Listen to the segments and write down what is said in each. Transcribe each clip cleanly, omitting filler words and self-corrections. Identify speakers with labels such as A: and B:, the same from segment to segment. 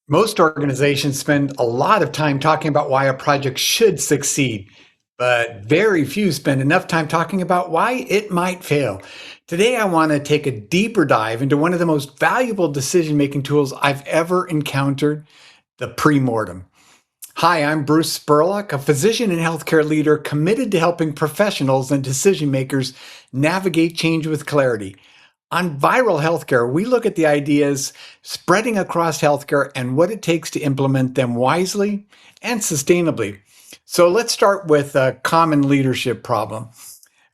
A: Most organizations spend a lot of time talking about why a project should succeed, but very few spend enough time talking about why it might fail. Today, I want to take a deeper dive into one of the most valuable decision making tools I've ever encountered, the pre-mortem. Hi, I'm Bruce Spurlock, a physician and healthcare leader committed to helping professionals and decision makers navigate change with clarity. On viral healthcare, we look at the ideas spreading across healthcare and what it takes to implement them wisely and sustainably. So let's start with a common leadership problem.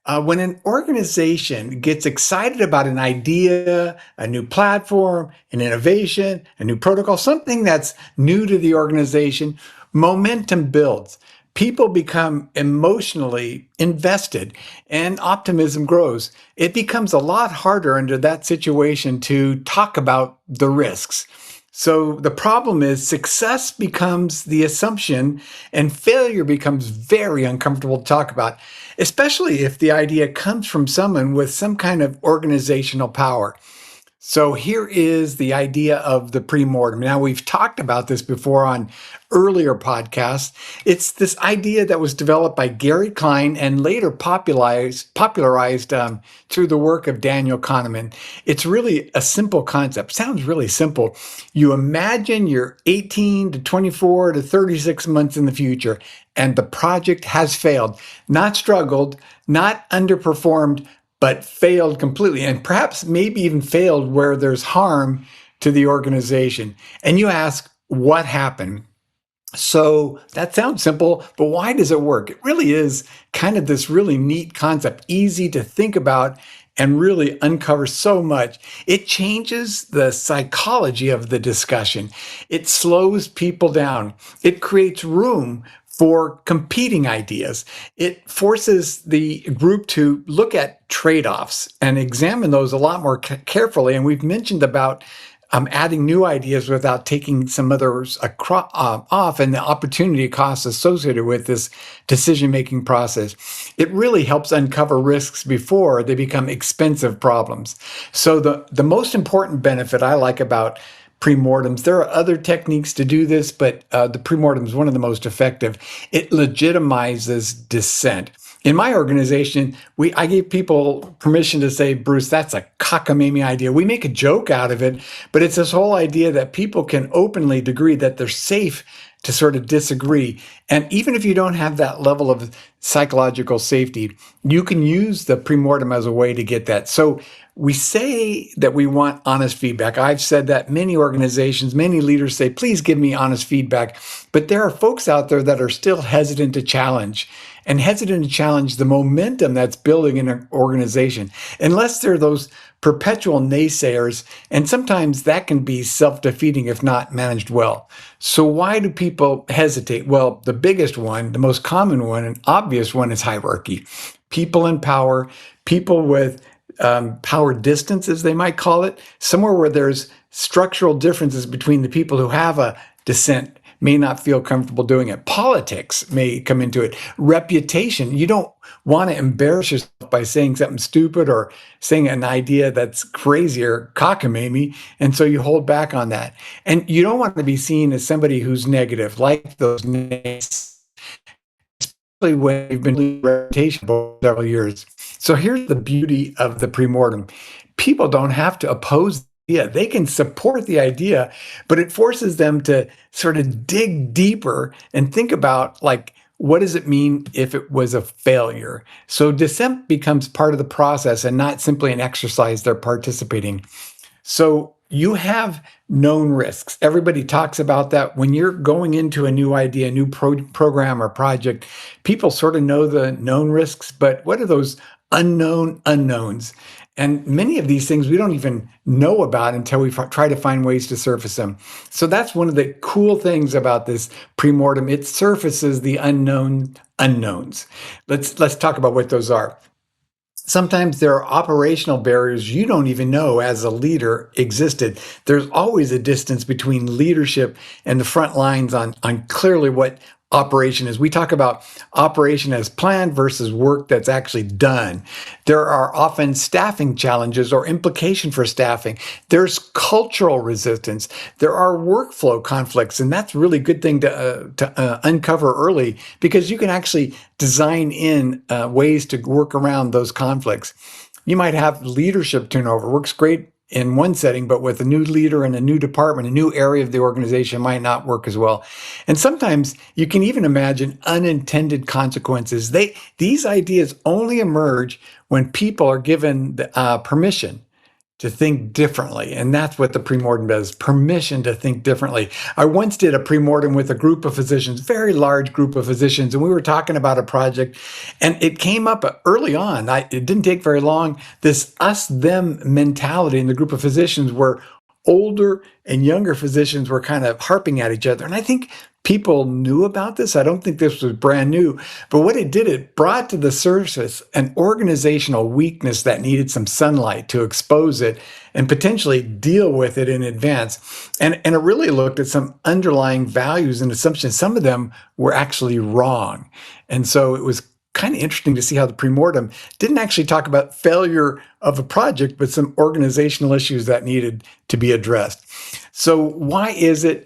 A: When an organization gets excited about an idea, a new platform, an innovation, a new protocol, something that's new to the organization, momentum builds. People become emotionally invested and optimism grows. It becomes a lot harder under that situation to talk about the risks. So the problem is success becomes the assumption and failure becomes very uncomfortable to talk about, especially if the idea comes from someone with some kind of organizational power. So here is the idea of the pre-mortem. Now, we've talked about this before on earlier podcasts. It's this idea that was developed by Gary Klein and later popularized through the work of Daniel Kahneman. It's really a simple concept. Sounds really simple. You imagine you're 18 to 24 to 36 months in the future, and the project has failed, not struggled, not underperformed, but failed completely, and perhaps maybe even failed where there's harm to the organization. And you ask, what happened? So that sounds simple, but why does it work? It really is kind of this really neat concept, easy to think about and really uncover so much. It changes the psychology of the discussion. It slows people down. It creates room for competing ideas. It forces the group to look at trade-offs and examine those a lot more carefully. And we've mentioned about adding new ideas without taking some others off and the opportunity costs associated with this decision-making process. It really helps uncover risks before they become expensive problems. So the most important benefit I like about pre-mortems, there are other techniques to do this, but the pre-mortem is one of the most effective. It legitimizes dissent. In my organization, I gave people permission to say, Bruce, that's a cockamamie idea. We make a joke out of it, but it's this whole idea that people can openly agree that they're safe to sort of disagree. And even if you don't have that level of psychological safety, you can use the pre-mortem as a way to get that. So we say that we want honest feedback. I've said that many organizations, many leaders say, please give me honest feedback. But there are folks out there that are still hesitant to challenge and hesitant to challenge the momentum that's building in an organization, unless they're those perpetual naysayers. And sometimes that can be self-defeating if not managed well. So why do people hesitate? Well, the biggest one, the most common one, and obvious one is hierarchy. People in power, people with power distance, as they might call it, somewhere where there's structural differences between the people who have a dissent may not feel comfortable doing it. Politics may come into it. Reputation. You don't want to embarrass yourself by saying something stupid or saying an idea that's crazy or cockamamie, and so you hold back on that. And you don't want to be seen as somebody who's negative, like those nays, especially when you've been losing reputation for several years. So here's the beauty of the pre-mortem. People don't have to oppose the idea. They can support the idea, but it forces them to sort of dig deeper and think about, like, what does it mean if it was a failure? So dissent becomes part of the process and not simply an exercise they're participating. So you have known risks. Everybody talks about that. When you're going into a new idea, a new program or project, people sort of know the known risks, but what are those unknown unknowns? And many of these things we don't even know about until we try to find ways to surface them. So that's one of the cool things about this pre-mortem. It surfaces the unknown unknowns. Let's talk about what those are. Sometimes there are operational barriers you don't even know as a leader existed. There's always a distance between leadership and the front lines on clearly what operation is. We talk about operation as planned versus work that's actually done. There are often staffing challenges or implication for staffing. There's cultural resistance. There are workflow conflicts, and that's a really good thing to uncover early, because you can actually design in ways to work around those conflicts. You might have leadership turnover. Works great in one setting, but with a new leader in a new department, a new area of the organization might not work as well. And sometimes you can even imagine unintended consequences. These ideas only emerge when people are given permission to think differently. And that's what the pre-mortem does, permission to think differently. I once did a pre-mortem with a group of physicians, very large group of physicians, and we were talking about a project, and it came up early on. It didn't take very long. This us-them mentality in the group of physicians, where older and younger physicians were kind of harping at each other. And I think people knew about this. I don't think this was brand new, but what it did, it brought to the surface an organizational weakness that needed some sunlight to expose it and potentially deal with it in advance. And it really looked at some underlying values and assumptions. Some of them were actually wrong. And so it was kind of interesting to see how the pre-mortem didn't actually talk about failure of a project, but some organizational issues that needed to be addressed. So why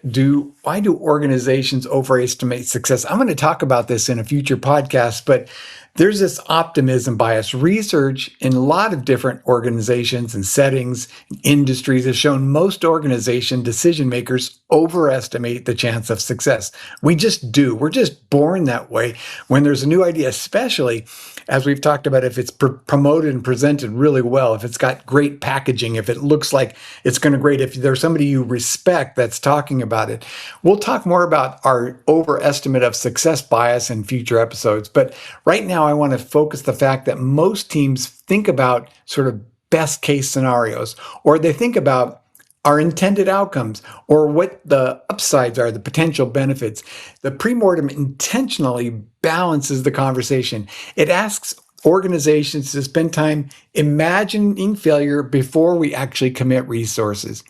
A: do organizations overestimate success? I'm going to talk about this in a future podcast, but there's this optimism bias. Research in a lot of different organizations and settings, industries, has shown most organization decision makers overestimate the chance of success. We just do. We're just born that way. When there's a new idea, especially as we've talked about, if it's promoted and presented really well, if it's got great packaging, if it looks like it's going to great, if there's somebody you respect that's talking about it. We'll talk more about our overestimate of success bias in future episodes. But right now, I want to focus the fact that most teams think about sort of best case scenarios, or they think about our intended outcomes, or what the upsides are, the potential benefits. The pre-mortem intentionally balances the conversation. It asks organizations to spend time imagining failure before we actually commit resources.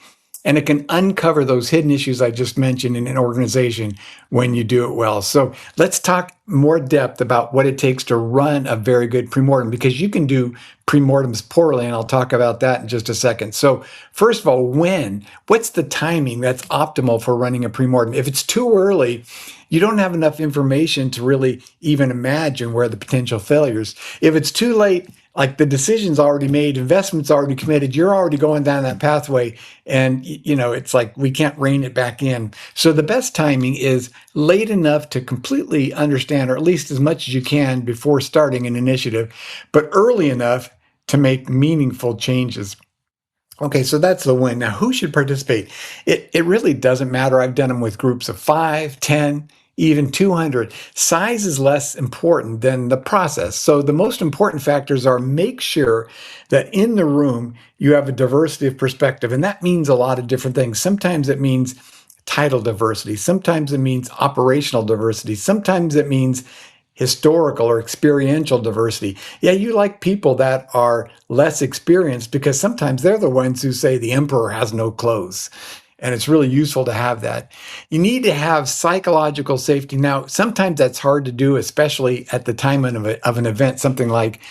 A: And it can uncover those hidden issues I just mentioned in an organization when you do it well. So let's talk more depth about what it takes to run a very good pre-mortem, because you can do pre-mortems poorly, and I'll talk about that in just a second. So first of all, what's the timing that's optimal for running a pre-mortem? If it's too early, you don't have enough information to really even imagine where the potential failures. If it's too late, like the decision's already made, investment's already committed, you're already going down that pathway, and it's like we can't rein it back in. So the best timing is late enough to completely understand, or at least as much as you can before starting an initiative, but early enough to make meaningful changes. Okay, so that's the win. Now, who should participate? It really doesn't matter. I've done them with groups of 5, 10, even 200. Size is less important than the process. So the most important factors are: make sure that in the room you have a diversity of perspective. And that means a lot of different things. Sometimes it means title diversity. Sometimes it means operational diversity. Sometimes it means historical or experiential diversity. Yeah, you like people that are less experienced, because sometimes they're the ones who say the emperor has no clothes. And it's really useful to have that. You need to have psychological safety. Now, sometimes that's hard to do, especially at the time of an event, something like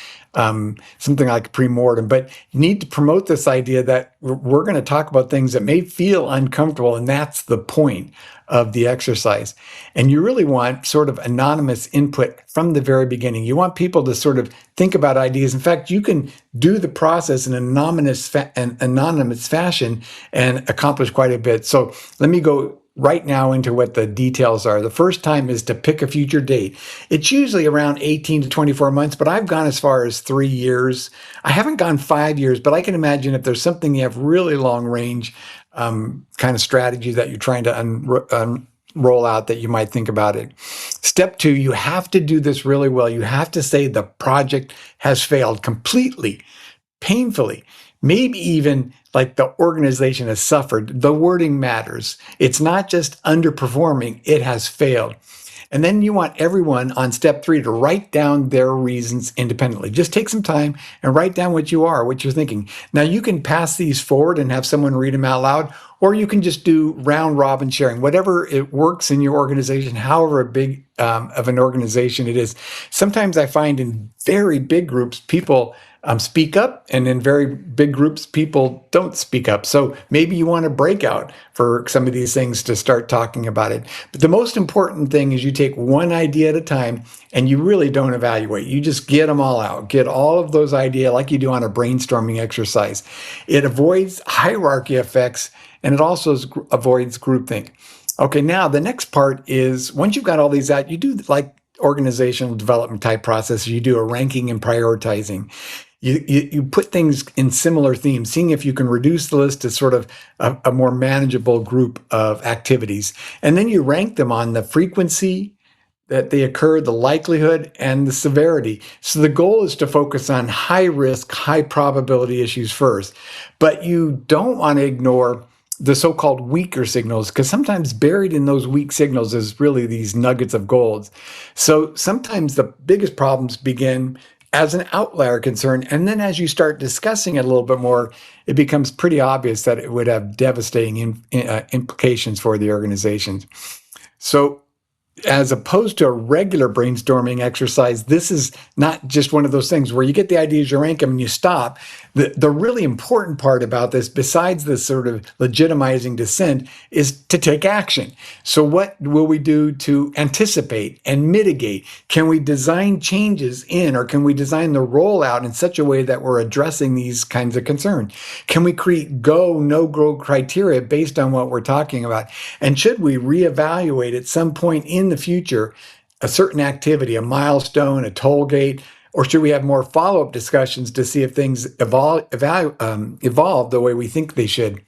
A: pre-mortem. But you need to promote this idea that we're going to talk about things that may feel uncomfortable, and that's the point of the exercise. And you really want sort of anonymous input from the very beginning. You want people to sort of think about ideas. In fact, you can do the process in an anonymous fashion and accomplish quite a bit. So let me go right now into what the details are. The first time is to pick a future date. It's usually around 18 to 24 months, but I've gone as far as 3 years. I haven't gone 5 years, but I can imagine if there's something you have really long range kind of strategy that you're trying to roll out, that you might think about it. Step 2, you have to do this really well. You have to say the project has failed completely, painfully, maybe even like the organization has suffered. The wording matters. It's not just underperforming, it has failed. And then you want everyone on step 3 to write down their reasons independently. Just take some time and write down what you're thinking. Now, you can pass these forward and have someone read them out loud, or you can just do round robin sharing, whatever it works in your organization, however big of an organization it is. Sometimes I find in very big groups, people speak up, and in very big groups, people don't speak up. So maybe you want a breakout for some of these things to start talking about it. But the most important thing is you take one idea at a time and you really don't evaluate. You just get them all out, get all of those ideas like you do on a brainstorming exercise. It avoids hierarchy effects, and it also avoids groupthink. Okay, now the next part is once you've got all these out, you do like organizational development type processes. You do a ranking and prioritizing. You put things in similar themes, seeing if you can reduce the list to sort of a more manageable group of activities. And then you rank them on the frequency that they occur, the likelihood, and the severity. So the goal is to focus on high risk, high probability issues first. But you don't want to ignore the so-called weaker signals, because sometimes buried in those weak signals is really these nuggets of gold. So sometimes the biggest problems begin as an outlier concern, and then as you start discussing it a little bit more, it becomes pretty obvious that it would have devastating implications for the organizations. So as opposed to a regular brainstorming exercise, this is not just one of those things where you get the ideas, you rank them, and you stop. The really important part about this, besides this sort of legitimizing dissent, is to take action. So what will we do to anticipate and mitigate? Can we design changes in, or can we design the rollout in such a way that we're addressing these kinds of concerns? Can we create go, no-go criteria based on what we're talking about? And should we reevaluate at some point in the future a certain activity, a milestone, a toll gate, or should we have more follow-up discussions to see if things evolve the way we think they should?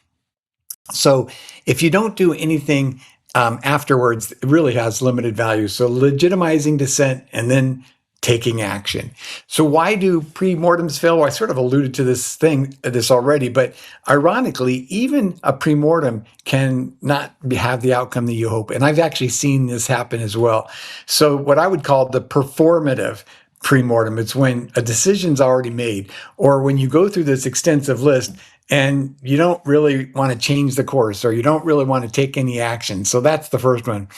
A: So if you don't do anything afterwards, it really has limited value. So legitimizing dissent and then taking action. So why do pre-mortems fail? Well, I sort of alluded to this already, but ironically, even a pre-mortem can not have the outcome that you hope. And I've actually seen this happen as well. So what I would call the performative pre-mortem, it's when a decision's already made, or when you go through this extensive list and you don't really want to change the course, or you don't really want to take any action. So that's the first one.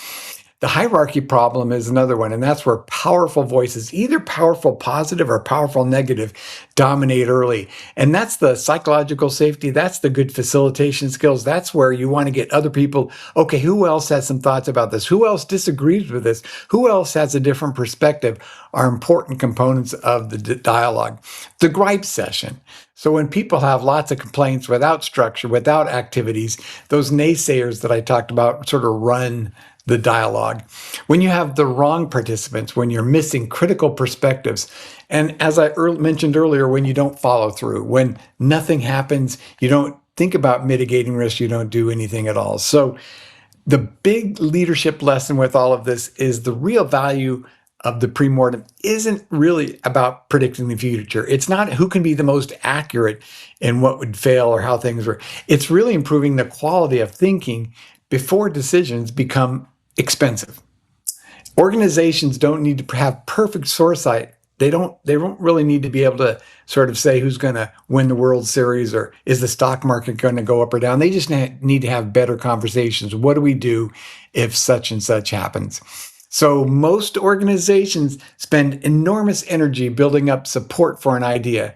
A: The hierarchy problem is another one, and that's where powerful voices, either powerful positive or powerful negative, dominate early. And that's the psychological safety. That's the good facilitation skills. That's where you want to get other people, okay, who else has some thoughts about this? Who else disagrees with this? Who else has a different perspective? Are important components of the dialogue. The gripe session. So when people have lots of complaints without structure, without activities, those naysayers that I talked about sort of run the dialogue. When you have the wrong participants, when you're missing critical perspectives, and as I mentioned earlier, when you don't follow through, when nothing happens, you don't think about mitigating risk, you don't do anything at all. So the big leadership lesson with all of this is the real value of the pre-mortem isn't really about predicting the future. It's not who can be the most accurate in what would fail or how things were. It's really improving the quality of thinking before decisions become expensive. Organizations don't need to have perfect foresight. They don't really need to be able to sort of say who's going to win the World Series or is the stock market going to go up or down. They just need to have better conversations. What do we do if such and such happens? So most organizations spend enormous energy building up support for an idea.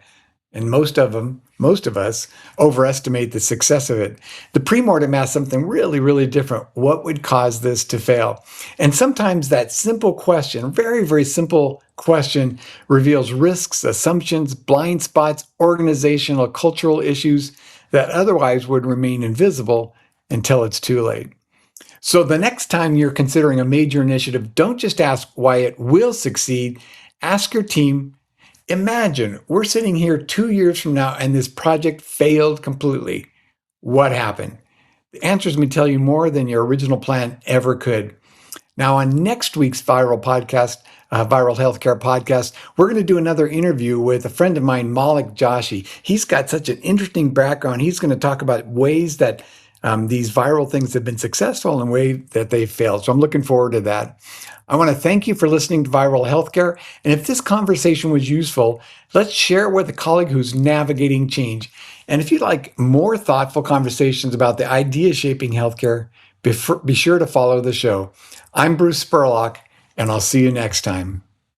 A: And most of us overestimate the success of it. The pre-mortem asks something really, really different. What would cause this to fail? And sometimes that simple question, very, very simple question, reveals risks, assumptions, blind spots, organizational, cultural issues that otherwise would remain invisible until it's too late. So the next time you're considering a major initiative, don't just ask why it will succeed. Ask your team, imagine we're sitting here 2 years from now and this project failed completely. What happened? The answers may tell you more than your original plan ever could. Now, on next week's Viral Healthcare Podcast, we're going to do another interview with a friend of mine, Malik Joshi. He's got such an interesting background. He's going to talk about ways that these viral things have been successful in a way that they've failed. So I'm looking forward to that. I want to thank you for listening to Viral Healthcare. And if this conversation was useful, let's share it with a colleague who's navigating change. And if you'd like more thoughtful conversations about the ideas shaping healthcare, be sure to follow the show. I'm Bruce Spurlock, and I'll see you next time.